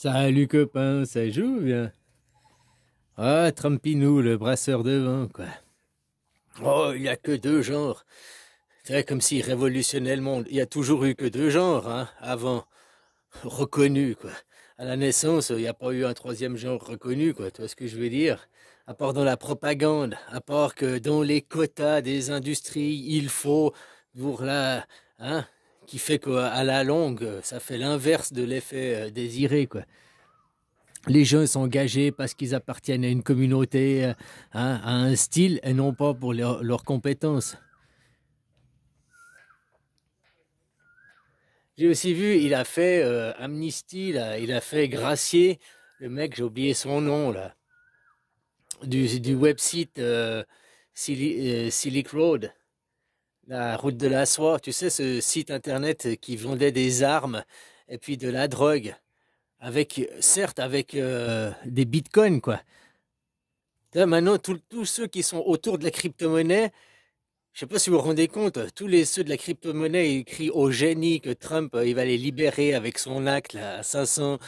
Salut copain, ça joue bien. Ah, Trumpinou, le brasseur de vin, quoi. Oh, il n'y a que deux genres. C'est comme s'il révolutionnait le monde. Il y a toujours eu que deux genres, hein, avant. Reconnus, quoi. À la naissance, il n'y a pas eu un troisième genre reconnu, quoi. Tu vois ce que je veux dire? À part dans la propagande, à part que dans les quotas des industries, il faut, pour la, hein, qui fait qu'à la longue, ça fait l'inverse de l'effet désiré, quoi. Les gens sont engagés parce qu'ils appartiennent à une communauté, hein, à un style, et non pas pour leurs compétences. J'ai aussi vu, il a fait Amnesty, là, il a fait gracier le mec, j'ai oublié son nom, là, du website Silk Road, la route de la soie. Tu sais, ce site internet qui vendait des armes et puis de la drogue, avec, certes, avec des bitcoins, quoi. Là, maintenant, tous ceux qui sont autour de la crypto-monnaie, je sais pas si vous vous rendez compte, tous les ceux de la crypto-monnaie ils crient au génie que Trump il va les libérer avec son acte là, à 500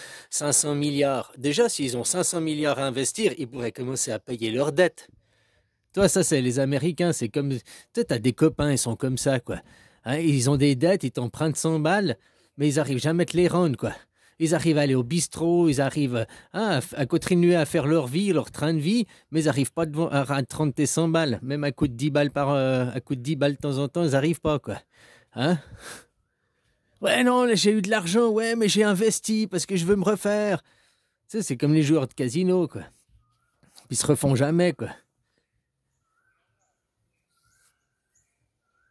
milliards. Déjà, s'ils ont 500 milliards à investir, ils pourraient commencer à payer leurs dettes. Toi, ça, c'est les Américains, c'est comme. Tu sais, t'as des copains, ils sont comme ça, quoi. Hein, ils ont des dettes, ils t'empruntent 100 balles, mais ils arrivent jamais à te les rendre, quoi. Ils arrivent à aller au bistrot, ils arrivent hein, à continuer à faire leur vie, leur train de vie, mais ils n'arrivent pas à te rendre tes 100 balles. Même à coup de 10 balles à coup de 10 balles de temps en temps, ils n'arrivent pas, quoi. Hein? Ouais, non, là, j'ai eu de l'argent, ouais, mais j'ai investi parce que je veux me refaire. Tu sais, c'est comme les joueurs de casino, quoi. Ils se refont jamais, quoi.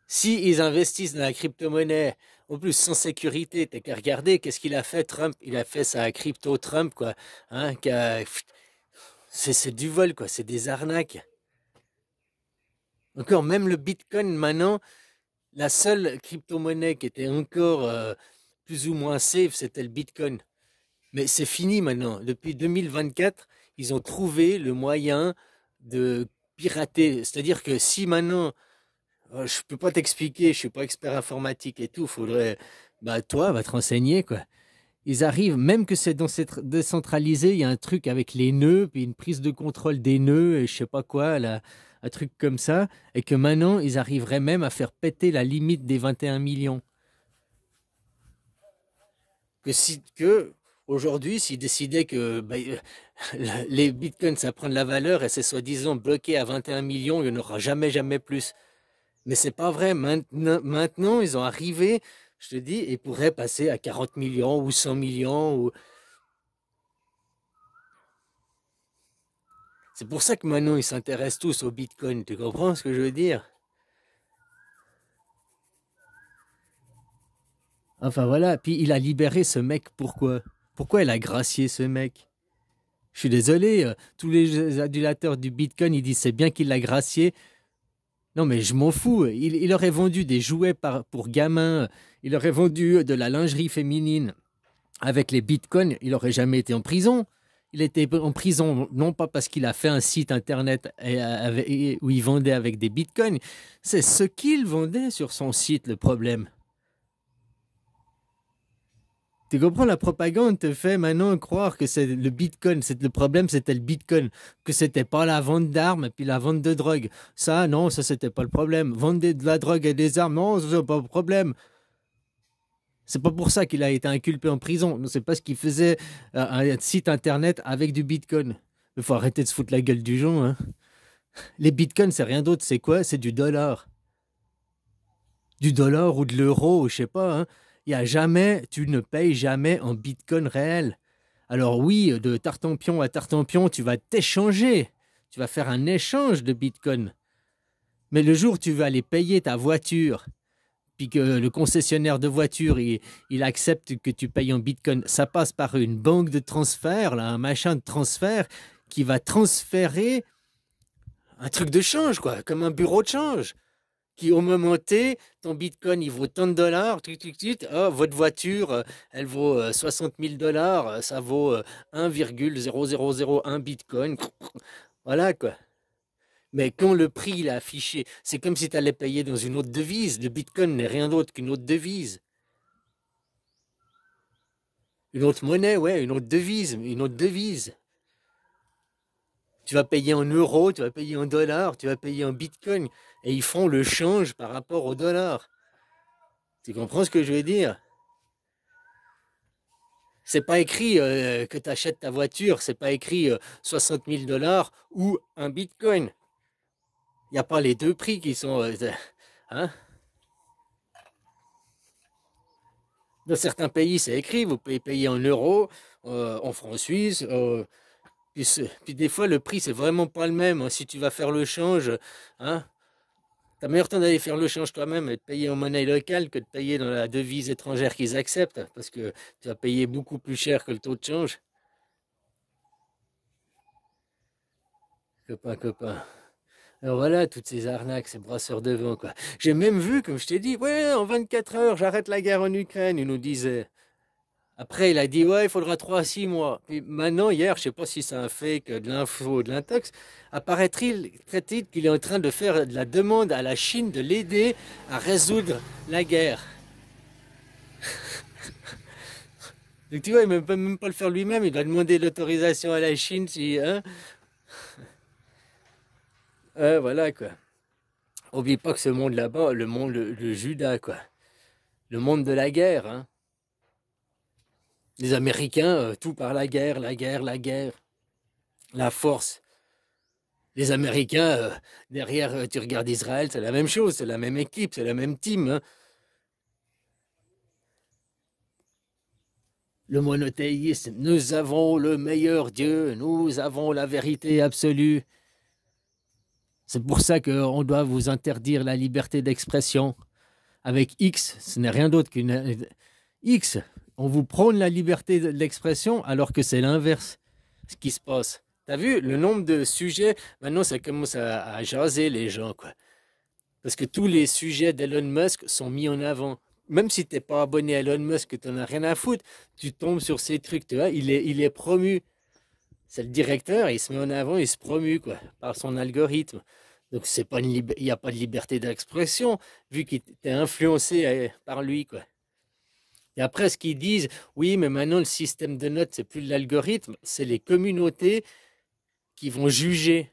Si ils investissent dans la crypto-monnaie, en plus sans sécurité, t'as qu'à regarder qu'est-ce qu'il a fait Trump. Il a fait sa crypto Trump, quoi. Hein, c'est du vol, quoi. C'est des arnaques. Encore, même le Bitcoin, maintenant, la seule crypto-monnaie qui était encore plus ou moins safe, c'était le Bitcoin. Mais c'est fini maintenant. Depuis 2024, ils ont trouvé le moyen de pirater. C'est-à-dire que si maintenant je peux pas t'expliquer, je suis pas expert informatique et tout. Faudrait, bah toi, va te renseigner quoi. Ils arrivent, même que c'est décentralisé, il y a un truc avec les nœuds, puis une prise de contrôle des nœuds et je sais pas quoi, là, un truc comme ça, et que maintenant ils arriveraient même à faire péter la limite des 21 millions. Que aujourd'hui, s'ils décidaient que bah, les bitcoins ça prend de la valeur et c'est soi-disant bloqué à 21 millions, il n'y en aura jamais, jamais plus. Mais c'est pas vrai. Maintenant, ils ont arrivé, je te dis, ils pourraient passer à 40 millions ou 100 millions. C'est pour ça que maintenant, ils s'intéressent tous au Bitcoin. Tu comprends ce que je veux dire? Enfin voilà. Puis il a libéré ce mec. Pourquoi? Pourquoi il a gracié ce mec? Je suis désolé. Tous les adulateurs du Bitcoin, ils disent c'est bien qu'il l'a gracié. Non, mais je m'en fous. Il aurait vendu des jouets pour gamins. Il aurait vendu de la lingerie féminine. Avec les bitcoins, il n'aurait jamais été en prison. Il était en prison non pas parce qu'il a fait un site internet où il vendait avec des bitcoins, c'est ce qu'il vendait sur son site le problème. Tu comprends, la propagande te fait maintenant croire que c'est le bitcoin, c'est le problème, c'était le bitcoin, que c'était pas la vente d'armes et puis la vente de drogue. Ça, non, ça c'était pas le problème. Vendre de la drogue et des armes, non, ça c'est pas le problème. C'est pas pour ça qu'il a été inculpé en prison. Non, c'est parce qu'il faisait un site internet avec du bitcoin. Il faut arrêter de se foutre la gueule du gens. Hein. Les bitcoins, c'est rien d'autre. C'est quoi? C'est du dollar. Du dollar ou de l'euro, je sais pas. Hein. Il y a jamais, tu ne payes jamais en bitcoin réel. Alors oui, de Tartampion à Tartampion, tu vas t'échanger. Tu vas faire un échange de bitcoin. Mais le jour où tu vas aller payer ta voiture puis que le concessionnaire de voiture, il accepte que tu payes en bitcoin, ça passe par une banque de transfert, là, un machin de transfert qui va transférer un truc de change, quoi, comme un bureau de change. Qui au moment T, ton bitcoin il vaut tant de dollars, oh, votre voiture elle vaut 60 000 dollars, ça vaut 1,0001 bitcoin. Voilà quoi. Mais quand le prix il est affiché, c'est comme si tu allais payer dans une autre devise. Le bitcoin n'est rien d'autre qu'une autre devise. Une autre monnaie, ouais, une autre devise, une autre devise. Tu vas payer en euros, tu vas payer en dollars, tu vas payer en bitcoin. Et ils font le change par rapport au dollar. Tu comprends ce que je veux dire? C'est pas écrit que tu achètes ta voiture, c'est pas écrit 60 000 dollars ou un bitcoin. Il n'y a pas les deux prix qui sont. Hein? Dans certains pays, c'est écrit, vous pouvez payer en euros, en francs suisses. Puis des fois, le prix, c'est vraiment pas le même, hein. Si tu vas faire le change, hein, t'as meilleur temps d'aller faire le change toi-même et de payer en monnaie locale que de payer dans la devise étrangère qu'ils acceptent, parce que tu vas payer beaucoup plus cher que le taux de change. Copain, copain. Alors voilà, toutes ces arnaques, ces brasseurs de vent, quoi. J'ai même vu, comme je t'ai dit, ouais, en 24 heures, j'arrête la guerre en Ukraine, il nous disait. Après, il a dit, ouais, il faudra 3 à 6 mois. Puis maintenant, hier, je sais pas si c'est un fake, de l'info, de l'intox, apparaît-il qu'il est en train de faire de la demande à la Chine de l'aider à résoudre la guerre. Donc tu vois, il ne peut même pas le faire lui-même, il doit demander l'autorisation à la Chine si, hein. Voilà, quoi. Oublie pas que ce monde là-bas, le monde, le Juda, quoi. Le monde de la guerre, hein. Les Américains, tout par la guerre, la guerre, la guerre. La force. Les Américains, derrière, tu regardes Israël, c'est la même chose, c'est la même équipe, c'est la même team, hein. Le monothéisme, nous avons le meilleur Dieu, nous avons la vérité absolue. C'est pour ça qu'on doit vous interdire la liberté d'expression. Avec X, ce n'est rien d'autre qu'une X. On vous prône la liberté d'expression alors que c'est l'inverse, ce qui se passe. T'as vu le nombre de sujets? Maintenant, ça commence à jaser les gens, quoi. Parce que tous les sujets d'Elon Musk sont mis en avant. Même si tu n'es pas abonné à Elon Musk, tu n'en as rien à foutre, tu tombes sur ces trucs, tu vois, il est promu. C'est le directeur, il se met en avant, il se promue, quoi, par son algorithme. Donc c'est pas il n'y a pas de liberté d'expression, vu qu'il t'est influencé par lui, quoi. Et après, ce qu'ils disent, oui, mais maintenant le système de notes, c'est plus l'algorithme, c'est les communautés qui vont juger.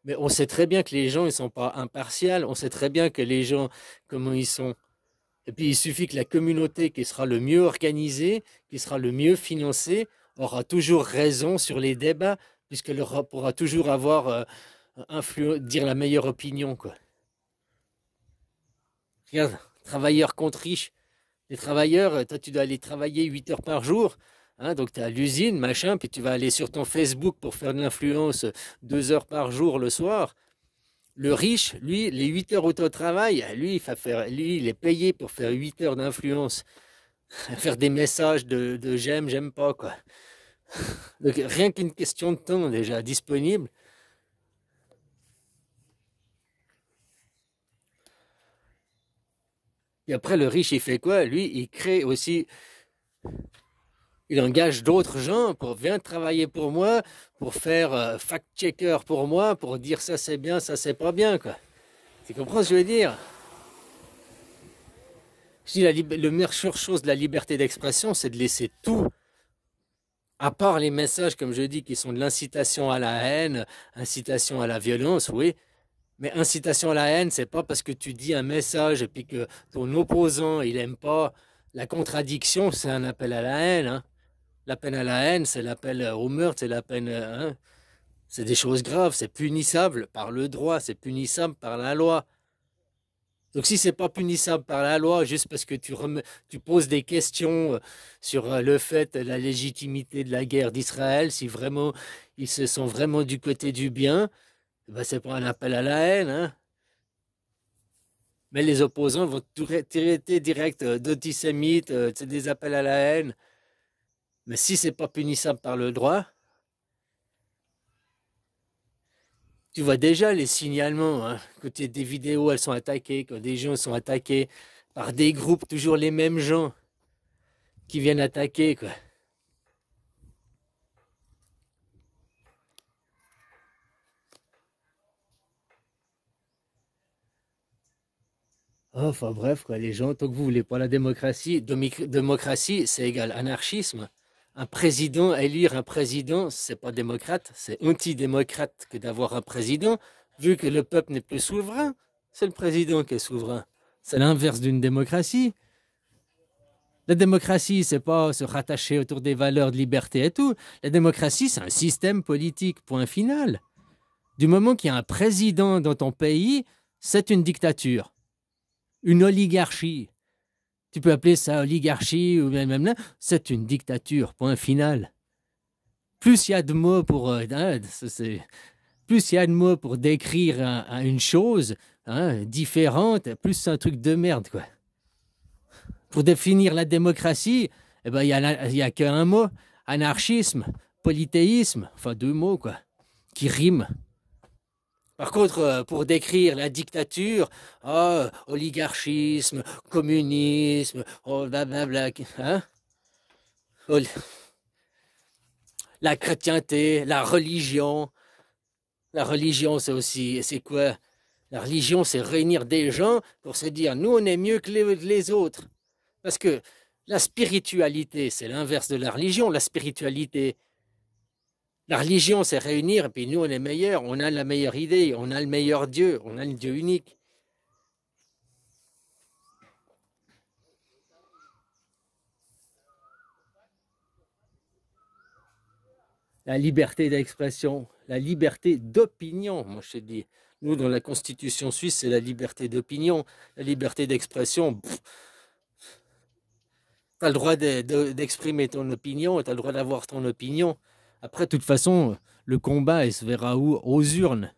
Mais on sait très bien que les gens, ils sont pas impartials, on sait très bien que les gens, comment ils sont. Et puis il suffit que la communauté qui sera le mieux organisée, qui sera le mieux financée, aura toujours raison sur les débats, puisqu'elle pourra toujours avoir dire la meilleure opinion, quoi. Regarde, travailleurs contre riches. Les travailleurs, toi, tu dois aller travailler 8 heures par jour. Hein, donc, tu es à l'usine, machin, puis tu vas aller sur ton Facebook pour faire de l'influence 2 heures par jour le soir. Le riche, lui, les 8 heures où tu travailles, lui, il est payé pour faire 8 heures d'influence. Faire des messages de j'aime, j'aime pas, quoi. Donc, rien qu'une question de temps déjà disponible. Et après, le riche, il fait quoi? Lui, il crée aussi, il engage d'autres gens pour venir travailler pour moi, pour faire fact-checker pour moi, pour dire ça c'est bien, ça c'est pas bien, quoi. Tu comprends ce que je veux dire? Je dis, le meilleure chose de la liberté d'expression, c'est de laisser tout, à part les messages, comme je dis, qui sont de l'incitation à la haine, incitation à la violence, oui. Mais incitation à la haine, c'est pas parce que tu dis un message et puis que ton opposant, il aime pas la contradiction, c'est un appel à la haine, hein. L'appel à la haine, c'est l'appel au meurtre, c'est l'appel, hein. C'est des choses graves, c'est punissable par le droit, c'est punissable par la loi. Donc si c'est pas punissable par la loi, juste parce que tu poses des questions sur le fait, la légitimité de la guerre d'Israël, si vraiment ils se sont vraiment du côté du bien, ben c'est pas un appel à la haine, hein. Mais les opposants vont traiter direct d'antisémites, c'est des appels à la haine. Mais si c'est pas punissable par le droit, tu vois déjà les signalements, hein, que des vidéos elles sont attaquées, que des gens sont attaqués par des groupes, toujours les mêmes gens qui viennent attaquer, quoi. Enfin bref, quoi, les gens, tant que vous voulez pas la démocratie, démocratie, c'est égal anarchisme. Un président, élire un président, c'est pas démocrate, c'est antidémocrate que d'avoir un président. Vu que le peuple n'est plus souverain, c'est le président qui est souverain. C'est l'inverse d'une démocratie. La démocratie, c'est pas se rattacher autour des valeurs de liberté et tout. La démocratie, c'est un système politique, point final. Du moment qu'il y a un président dans ton pays, c'est une dictature, une oligarchie. Tu peux appeler ça oligarchie ou même là, c'est une dictature, point final. Plus il y a de mots pour, plus il y a de mots pour décrire une chose différente, plus c'est un truc de merde, quoi. Pour définir la démocratie, eh ben, il y a qu'un mot, anarchisme, polythéisme, enfin 2 mots, quoi, qui riment. Par contre, pour décrire la dictature, oligarchisme, communisme, blablabla, hein? La chrétienté, la religion. La religion, c'est quoi? La religion, c'est réunir des gens pour se dire, nous, on est mieux que les autres. Parce que la spiritualité, c'est l'inverse de la religion. La religion, c'est réunir, et puis nous, on est meilleurs, on a la meilleure idée, on a le meilleur Dieu, on a le Dieu unique. La liberté d'expression, la liberté d'opinion, moi je te dis. Nous, dans la Constitution suisse, c'est la liberté d'opinion. La liberté d'expression, tu as le droit d'exprimer ton opinion, tu as le droit d'avoir ton opinion. Après, de toute façon, le combat, il se verra où? Aux urnes.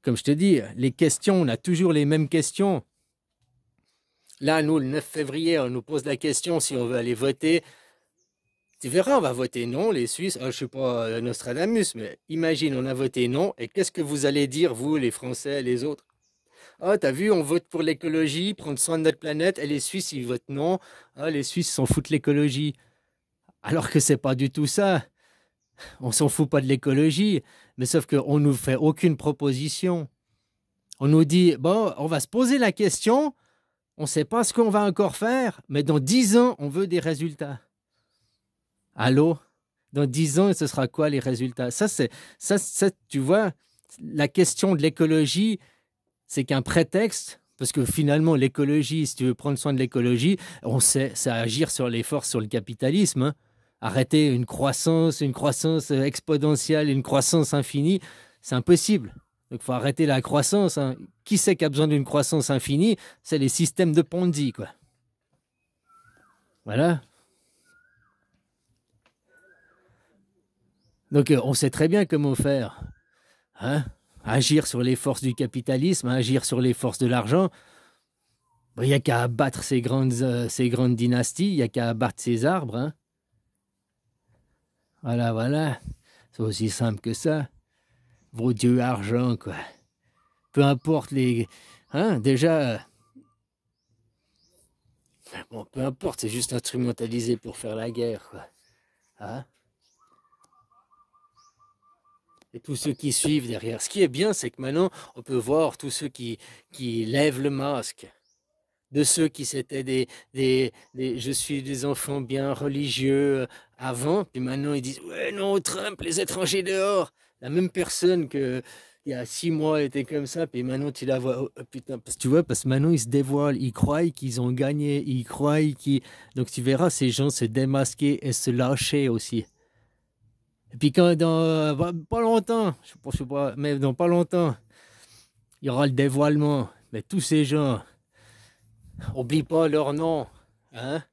Comme je te dis, les questions, on a toujours les mêmes questions. Là, nous, le 9 février, on nous pose la question si on veut aller voter. Tu verras, on va voter non, les Suisses. Je ne suis pas Nostradamus, mais imagine, on a voté non. Et qu'est-ce que vous allez dire, vous, les Français, les autres? T'as vu, on vote pour l'écologie, prendre soin de notre planète, et les Suisses, ils votent non. Les Suisses s'en foutent de l'écologie. Alors que c'est pas du tout ça. On s'en fout pas de l'écologie, mais sauf qu'on nous fait aucune proposition. On nous dit, bon, on va se poser la question, on ne sait pas ce qu'on va encore faire, mais dans 10 ans, on veut des résultats. Allô? Dans 10 ans, ce sera quoi les résultats? Ça, tu vois, la question de l'écologie, c'est qu'un prétexte, parce que finalement, l'écologie, si tu veux prendre soin de l'écologie, on sait, c'est agir sur les forces, sur le capitalisme, hein. Arrêter une croissance exponentielle, une croissance infinie, c'est impossible. Donc, il faut arrêter la croissance, hein. Qui c'est qui a besoin d'une croissance infinie? C'est les systèmes de Ponzi, quoi. Voilà. Donc, on sait très bien comment faire. Hein? Agir sur les forces du capitalisme, agir sur les forces de l'argent. Il n'y a qu'à abattre ces grandes dynasties, il n'y a qu'à abattre ces arbres. Hein? Voilà. C'est aussi simple que ça. Vos dieux argent, quoi. Peu importe les... Hein, déjà... Bon, peu importe, c'est juste instrumentalisé pour faire la guerre, quoi. Hein? Et tous ceux qui suivent derrière. Ce qui est bien, c'est que maintenant, on peut voir tous ceux qui lèvent le masque. De ceux qui s'étaient je suis des enfants bien religieux avant, puis maintenant ils disent ouais non Trump, les étrangers dehors. La même personne que il y a 6 mois était comme ça, puis maintenant tu la vois, oh, putain, parce que tu vois, parce que maintenant ils se dévoilent, ils croient qu'ils ont gagné, ils croient qu'ils, donc tu verras ces gens se démasquer et se lâcher aussi. Et puis quand dans pas longtemps, je sais pas, mais dans pas longtemps, il y aura le dévoilement, mais tous ces gens. Oublie pas leur nom, hein?